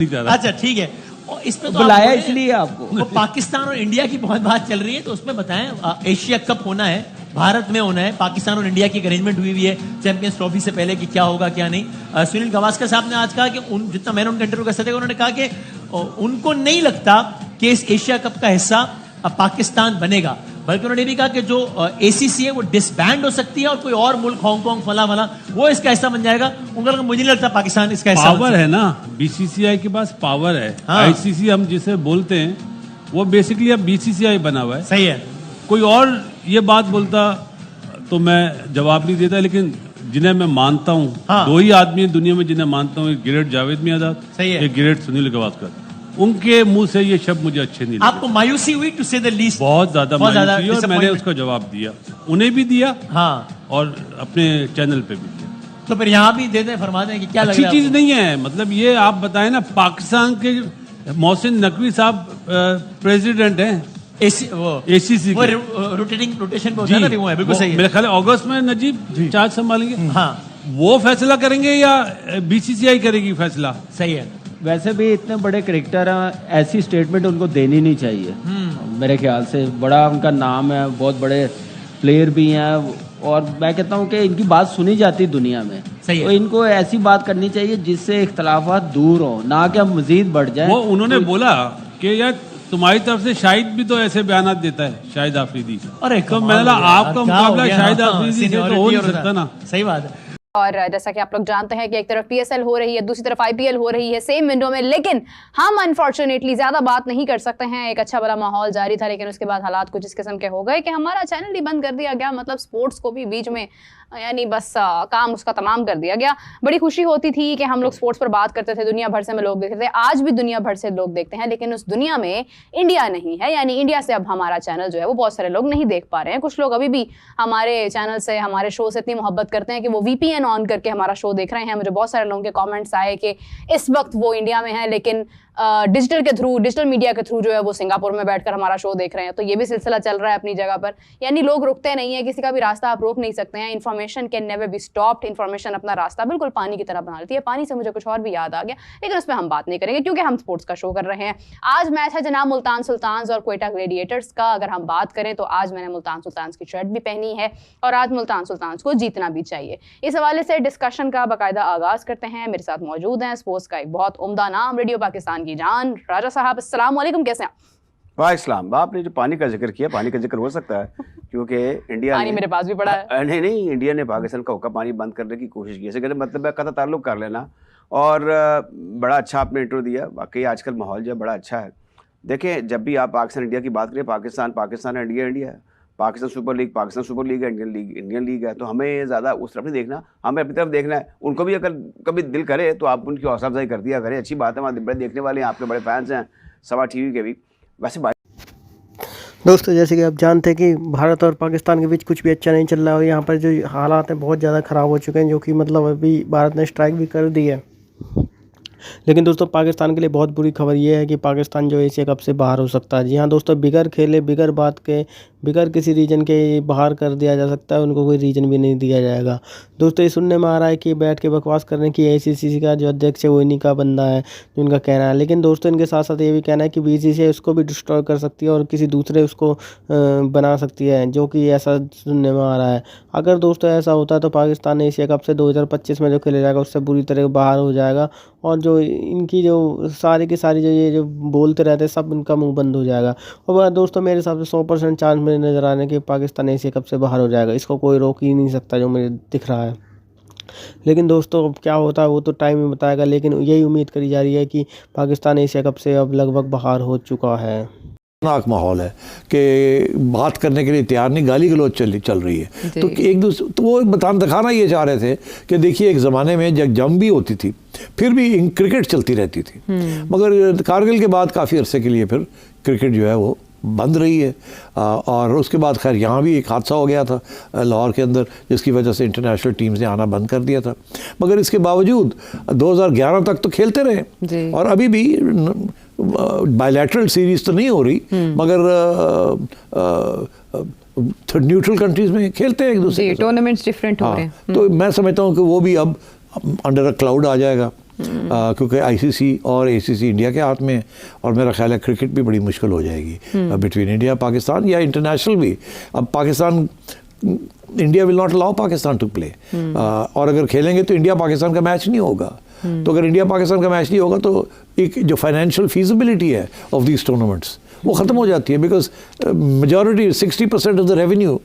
अच्छा ठीक है, और इस पे तो बुलाया इसलिए आपको। वो पाकिस्तान और इंडिया की बहुत बात चल रही है, तो उसमें बताएं, एशिया कप होना है, भारत में होना है, पाकिस्तान और इंडिया की अरेंजमेंट हुई है चैंपियंस ट्रॉफी से पहले कि क्या होगा क्या नहीं। सुनील गावस्कर साहब ने आज कहा कि जितना मैंने उनका इंटरव्यू कर सकते, उन्होंने कहा कि उनको नहीं लगता कि इस एशिया कप का हिस्सा पाकिस्तान बनेगा, बल्कि उन्होंने भी कहा कि जो एसीसी है वो डिसबैंड हो सकती है और कोई और मुल्क हांगकांग फला वो इसका हिस्सा बन जाएगा। उनका मुझे नहीं लगता पाकिस्तान इसका हिस्सा पावर है ना, बीसीसीआई के पास पावर है। हाँ। आईसीसी हम जिसे बोलते हैं वो बेसिकली अब बीसीसीआई बना हुआ है। सही है। कोई और ये बात बोलता तो मैं जवाब नहीं देता, लेकिन जिन्हें मैं मानता हूँ, हाँ। दो ही आदमी है दुनिया में जिन्हें मानता हूँ, एक गिरेट जावेद मियांदाद, सही है, एक गिरेट सुनील गावस्कर। उनके मुंह से ये शब्द मुझे अच्छे नहीं लगे। आपको मायूसी हुई टू से द लीस्ट? बहुत ज्यादा मायूसी, और मैंने उसका जवाब दिया, उन्हें भी दिया, हाँ, और अपने चैनल पे भी दिया। तो फिर यहाँ भी दे दें, फरमा दें कि क्या अच्छी लग चीज नहीं है। मतलब ये आप बताएं ना, पाकिस्तान के मोहसिन नकवी साहब प्रेसिडेंट हैं एसीसी वो रोटेशन पे होता है ना, वो है, बिल्कुल सही है। मेरे ख्याल अगस्त में नजीब चार्ज संभालेंगे। हाँ, वो फैसला करेंगे या बीसीसीआई करेगी फैसला? सही है। वैसे भी इतने बड़े क्रिकेटर हैं, ऐसी स्टेटमेंट उनको देनी नहीं चाहिए मेरे ख्याल से। बड़ा उनका नाम है, बहुत बड़े प्लेयर भी हैं, और मैं कहता हूँ कि इनकी बात सुनी जाती दुनिया में। सही है। तो इनको ऐसी बात करनी चाहिए जिससे इख्तलाफात दूर हो, ना कि हम मजीद बढ़ जाए। वो उन्होंने बोला कि यार तुम्हारी तरफ से शाहिद भी तो ऐसे बयान देता है, शाहिद आफरीदी। अरे तो मैंने आपका मुकाबला शाहिद आफरीदी से तो हो नहीं सकता ना। सही बात है। और जैसा कि आप लोग जानते हैं कि एक तरफ पीएसएल हो रही है, दूसरी तरफ आईपीएल हो रही है सेम विंडो में, लेकिन हम अनफॉर्चुनेटली ज्यादा बात नहीं कर सकते हैं। एक अच्छा बड़ा माहौल जारी था, लेकिन उसके बाद हालात कुछ इस किस्म के हो गए कि हमारा चैनल ही बंद कर दिया गया। मतलब स्पोर्ट्स को भी बीच में यानी बस काम उसका तमाम कर दिया गया। बड़ी खुशी होती थी कि हम लोग स्पोर्ट्स पर बात करते थे, दुनिया भर से में लोग देखते थे, आज भी दुनिया भर से लोग देखते हैं, लेकिन उस दुनिया में इंडिया नहीं है। यानी इंडिया से अब हमारा चैनल जो है वो बहुत सारे लोग नहीं देख पा रहे हैं। कुछ लोग अभी भी हमारे चैनल से, हमारे शो से इतनी मोहब्बत करते हैं कि वो VPN ऑन करके हमारा शो देख रहे हैं। मुझे बहुत सारे लोगों के कमेंट्स आए कि इस वक्त वो इंडिया में है, लेकिन डिजिटल मीडिया के थ्रू जो है वो सिंगापुर में बैठकर हमारा शो देख रहे हैं। तो ये भी सिलसिला चल रहा है अपनी जगह पर। यानी लोग रुकते नहीं है, किसी का भी रास्ता आप रोक नहीं सकते हैं। Information can never be stopped. Information अपना रास्ता बिल्कुल पानी की तरह बना लेती है। पानी से मुझे कुछ और भी याद आ गया, लेकिन उस पर हम बात नहीं करेंगे क्योंकि हम स्पोर्ट्स का शो कर रहे हैं। आज मैच है जनाब मुल्तान सुल्तान्स और क्वेटा ग्लेडिएटर्स का। अगर हम बात करें तो आज मैंने मुल्तान सुल्तान्स की शर्ट भी पहनी है, और आज मुल्तान सुल्तान्स को जीतना भी चाहिए। इस हवाले से डिस्कशन का बाकायदा आगाज करते हैं। मेरे साथ मौजूद हैं स्पोर्ट्स का एक बहुत उम्दा नाम, रेडियो पाकिस्तान की जान, राजा साहब। अस्सलाम वालेकुम, कैसे हैं? वाह इस्लाम। आपने जो पानी का जिक्र किया, पानी का जिक्र हो सकता है क्योंकि इंडिया पानी मेरे पास भी पड़ा है। नहीं, इंडिया ने पाकिस्तान का हुक्का पानी बंद करने की कोशिश की। ऐसे कहते मतलब है कता ताल्लुक कर लेना। और बड़ा अच्छा आपने इंट्रो दिया। वाकई आजकल माहौल जो है बड़ा अच्छा है। देखें, जब भी आप पाकिस्तान इंडिया की बात करें, पाकिस्तान है, इंडिया है। पाकिस्तान सुपर लीग है, इंडियन लीग है। तो हमें ज़्यादा उस तरफ नहीं देखना, हमें अपनी तरफ देखना है। उनको भी अगर कभी दिल करे तो आप उनकी हौसला अफजाई कर दिया करें। अच्छी बात है, वहाँ बड़े देखने वाले हैं, आपके बड़े फैंस हैं सवा टीवी के भी। वैसे दोस्तों, जैसे कि आप जानते हैं कि भारत और पाकिस्तान के बीच कुछ भी अच्छा नहीं चल रहा है, और यहाँ पर जो हालात हैं बहुत ज़्यादा ख़राब हो चुके हैं, जो कि मतलब अभी भारत ने स्ट्राइक भी कर दी है। लेकिन दोस्तों, पाकिस्तान के लिए बहुत बुरी खबर ये है कि पाकिस्तान जो एशिया कप से बाहर हो सकता है। जी हाँ दोस्तों, बिगर खेले, बिगर बात के, बिगर किसी रीजन के बाहर कर दिया जा सकता है। उनको कोई रीजन भी नहीं दिया जाएगा। दोस्तों, ये सुनने में आ रहा है कि बैठ के बकवास करने की ACC का जो अध्यक्ष है वो इन्हीं का बंदा है, जो उनका कहना है। लेकिन दोस्तों, इनके साथ साथ ये भी कहना है कि BCCI उसको भी डिस्ट्रॉय कर सकती है और किसी दूसरे उसको बना सकती है, जो कि ऐसा सुनने में आ रहा है। अगर दोस्तों ऐसा होता है तो पाकिस्तान एशिया कप से 2025 में जो खेला जाएगा उससे बुरी तरह बाहर हो जाएगा, और जो इनकी जो सारी की सारी जो बोलते रहते हैं सब इनका मुंह बंद हो जाएगा। और दोस्तों, मेरे हिसाब से 100% चांस मुझे नज़र आ रहा है कि पाकिस्तान एशिया कप से बाहर हो जाएगा। इसको कोई रोक ही नहीं सकता, जो मुझे दिख रहा है। लेकिन दोस्तों, अब क्या होता है वो तो टाइम ही बताएगा। लेकिन यही उम्मीद करी जा रही है कि पाकिस्तान एशिया कप से अब लगभग बाहर हो चुका है। खतरनाक माहौल है कि बात करने के लिए तैयार नहीं, गाली गलौज चल रही है। तो एक दूसरे तो वो दिखाना ये चाह रहे थे कि देखिए, एक ज़माने में जब जंग भी होती थी फिर भी क्रिकेट चलती रहती थी, मगर कारगिल के बाद काफ़ी अरसे के लिए फिर क्रिकेट जो है वो बंद रही है। और उसके बाद खैर यहाँ भी एक हादसा हो गया था लाहौर के अंदर, जिसकी वजह से इंटरनेशनल टीम्स ने आना बंद कर दिया था। मगर इसके बावजूद 2011 तक तो खेलते रहे, और अभी भी बायलैटरल सीरीज तो नहीं हो रही, मगर न्यूट्रल कंट्रीज में खेलते हैं एक दूसरे, टूर्नामेंट्स डिफरेंट हो रहे हैं। तो मैं समझता हूँ कि वो भी अब अंडर अ क्लाउड आ जाएगा। क्योंकि आईसीसी और एसीसी इंडिया के हाथ में है, और मेरा ख्याल है क्रिकेट भी बड़ी मुश्किल हो जाएगी बिटवीन इंडिया पाकिस्तान या इंटरनेशनल भी। अब Pakistan, India will not allow Pakistan to play, और अगर खेलेंगे तो इंडिया पाकिस्तान का मैच नहीं होगा। तो अगर इंडिया पाकिस्तान का मैच नहीं होगा तो एक जो फाइनेंशियल फीजिबिलिटी है ऑफ दीज टूर्नामेंट्स वो ख़त्म हो जाती है, because majority 60% of the revenue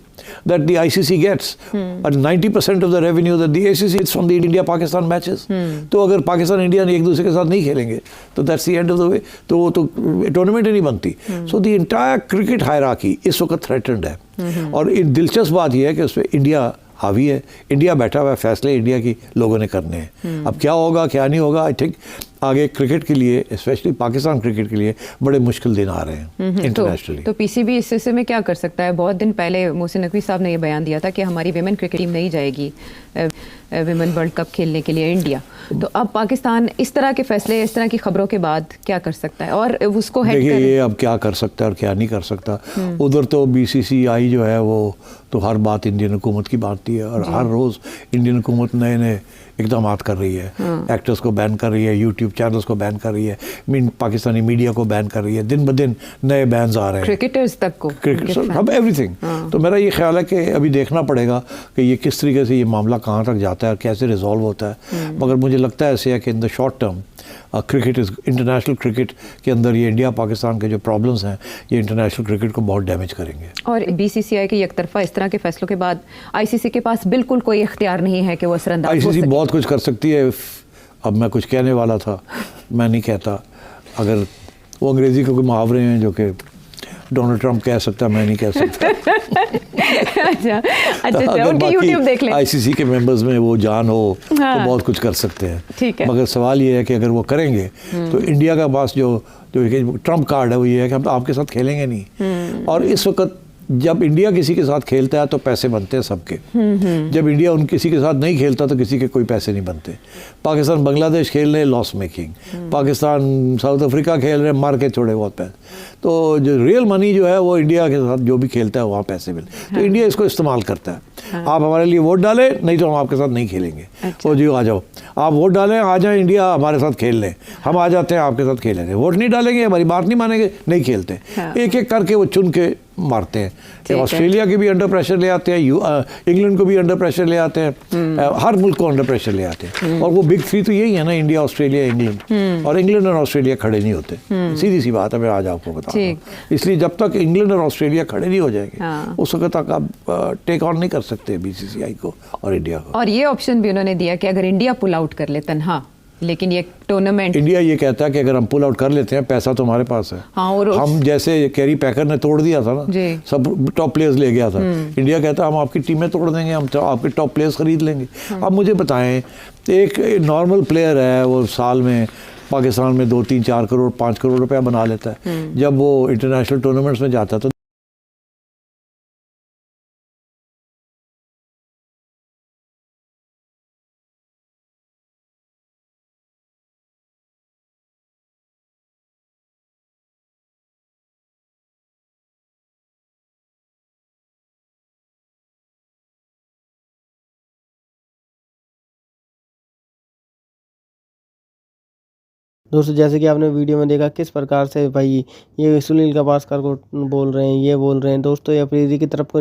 that the ICC gets और 90% of the revenue that the ACC is from the India Pakistan matches. तो अगर पाकिस्तान इंडिया ने एक दूसरे के साथ नहीं खेलेंगे तो that's the end of the way, तो वो तो टूर्नामेंट ही नहीं बनती। So the entire cricket hierarchy इस वक्त थ्रेटन्ड है, और दिलचस्प बात यह है कि उसमें इंडिया हावी है, इंडिया बैठा हुआ है, फैसले इंडिया की लोगों ने करने हैं। अब क्या होगा क्या नहीं होगा, आई थिंक आगे क्रिकेट के लिए, स्पेशली पाकिस्तान क्रिकेट के लिए बड़े मुश्किल दिन आ रहे हैं इंटरनेशनली। तो पीसीबी इस सिलसिले में क्या कर सकता है? बहुत दिन पहले मोहसिन नकवी साहब ने ये बयान दिया था कि हमारी विमेन क्रिकेट टीम नहीं जाएगी विमेन वर्ल्ड कप खेलने के लिए इंडिया। तो अब पाकिस्तान इस तरह के फैसले, इस तरह की खबरों के बाद क्या कर सकता है और उसको देखिए ये अब क्या कर सकता है और क्या नहीं कर सकता। उधर तो बीसीसीआई जो है वो तो हर बात इंडियन हुकूमत की बांटती है, और हर रोज़ इंडियन हुकूमत नए नए इकदाम कर रही है। एक्टर्स को बैन कर रही है, यूट्यूब चैनल्स को बैन कर रही है, पाकिस्तानी मीडिया को बैन कर रही है, दिन ब दिन नए बैन्स आ रहे हैं, क्रिकेटर्स तक को, अब एवरीथिंग। तो मेरा ये ख्याल है कि अभी देखना पड़ेगा कि ये किस तरीके से ये मामला कहाँ तक जाता है और कैसे रिजॉल्व होता है। मगर मुझे लगता है ऐसे है कि in the short term cricket is international cricket के अंदर ये इंडिया पाकिस्तान के जो प्रॉब्लम्स हैं ये इंटरनेशनल क्रिकेट को बहुत डैमेज करेंगे। और बीसीसीआई के एकतरफा इस तरह के फैसलों के बाद आईसीसी के पास बिल्कुल कोई इख्तियार नहीं है कि वो असरअंदाज हो आईसीसी सके। बहुत कुछ कर सकती है। अब मैं कुछ कहने वाला था, मैं नहीं कहता। अगर वो अंग्रेजी के कोई मुहावरे हैं जो कि डोनाल्ड ट्रंप कह सकता, मैं नहीं कह सकता। अच्छा, उनके यूट्यूब देख लें। आईसीसी के मेंबर्स में वो जान हो तो बहुत कुछ कर सकते हैं। ठीक है। मगर सवाल ये है कि अगर वो करेंगे तो इंडिया का पास जो ट्रंप कार्ड है वो ये है कि हम तो आपके साथ खेलेंगे नहीं। और इस वक्त जब इंडिया किसी के साथ खेलता है तो पैसे बनते हैं सबके। जब इंडिया किसी के साथ नहीं खेलता तो किसी के कोई पैसे नहीं बनते। पाकिस्तान बांग्लादेश खेल रहे हैं loss making, Pakistan south Africa खेल रहे हैं मार के थोड़े बहुत पैसे। तो जो रियल मनी जो है वो इंडिया के साथ जो भी खेलता है वहाँ पैसे मिले। तो इंडिया इसको इस्तेमाल करता है। आप हमारे लिए वोट डालें, नहीं तो हम आपके साथ नहीं खेलेंगे। तो जी आ जाओ, आप वोट डालें, आ जाए इंडिया हमारे साथ खेल लें, हम आ जाते हैं आपके साथ खेलेंगे। वोट नहीं डालेंगे, हमारी बात नहीं मानेंगे, नहीं खेलते। एक एक करके वो चुन के मारते हैं। ऑस्ट्रेलिया के भी अंडर प्रेशर ले आते हैं, इंग्लैंड को भी अंडर प्रेशर ले आते हैं, हर मुल्क को अंडर प्रेशर ले आते हैं। और वो बिग थ्री तो यही है ना, इंडिया ऑस्ट्रेलिया इंग्लैंड। और इंग्लैंड और ऑस्ट्रेलिया खड़े नहीं होते। सीधी सी बात है, मैं आज आपको बता रहा हूँ। इसलिए जब तक इंग्लैंड और ऑस्ट्रेलिया खड़े नहीं हो जाएंगे उस वक्त तक आप टेक ऑन नहीं कर सकते बीसीसीआई को और इंडिया को। और ये ऑप्शन भी उन्होंने दिया कि अगर इंडिया पुल आउट कर ले तनहा, लेकिन ये टूर्नामेंट, इंडिया ये कहता है कि अगर हम पुल आउट कर लेते हैं पैसा तो हमारे पास है। और हम जैसे कैरी पैकर ने तोड़ दिया था ना, सब टॉप प्लेयर्स ले गया था। इंडिया कहता है हम आपकी टीमें तोड़ देंगे, हम आपके टॉप प्लेयर्स खरीद लेंगे। अब मुझे बताएं, एक नॉर्मल प्लेयर है वो साल में पाकिस्तान में 2, 3, 4 करोड़ 5 करोड़ रुपया बना लेता है। जब वो इंटरनेशनल टूर्नामेंट्स में जाता है तो दोस्तों जैसे कि आपने वीडियो में देखा किस प्रकार से भाई ये सुनील गावस्कर को बोल रहे हैं, ये बोल रहे हैं। दोस्तों ये अफरीदी की तरफ को